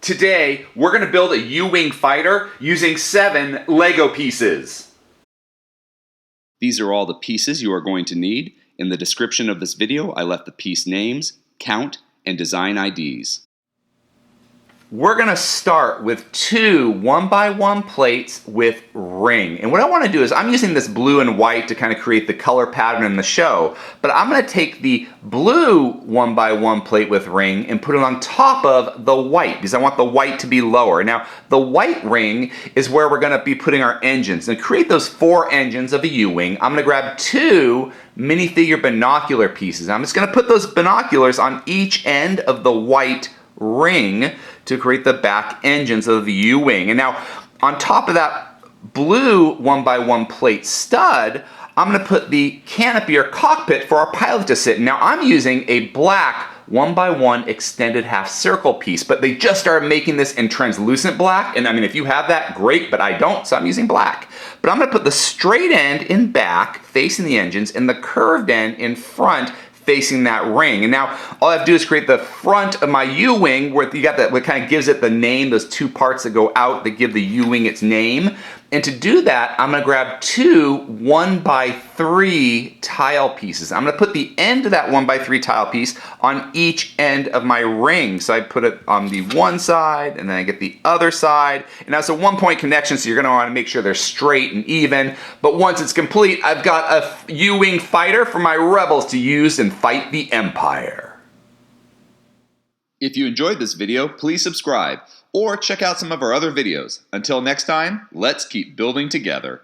Today, we're going to build a U-Wing fighter using 7 Lego pieces. These are all the pieces you are going to need. In the description of this video, I left the piece names, count, and design IDs. We're going to start with 2 1x1 plates with ring. And what I want to do is I'm using this blue and white to kind of create the color pattern in the show. But I'm going to take the blue 1x1 plate with ring and put it on top of the white because I want the white to be lower. Now, the white ring is where we're going to be putting our engines. And to create those 4 engines of a U-Wing, I'm going to grab 2 minifigure binocular pieces. I'm just going to put those binoculars on each end of the white ring to create the back engines of the U-Wing. And now, on top of that blue 1x1 plate stud, I'm going to put the canopy or cockpit for our pilot to sit in. Now, I'm using a black 1x1 extended half circle piece, but they just started making this in translucent black. And I mean, if you have that, great, but I don't, so I'm using black. But I'm going to put the straight end in back, facing the engines, and the curved end in front, facing that ring. And now all I have to do is create the front of my U-Wing where you got that, what kind of gives it the name, those 2 parts that go out that give the U-Wing its name. And to do that, I'm going to grab 2 1x3 tile pieces. I'm going to put the end of that 1x3 tile piece on each end of my ring. So I put it on the one side, and then I get the other side. And now it's a 1-point connection, so you're going to want to make sure they're straight and even. But once it's complete, I've got a U-Wing fighter for my rebels to use and fight the Empire. If you enjoyed this video, please subscribe or check out some of our other videos. Until next time, let's keep building together.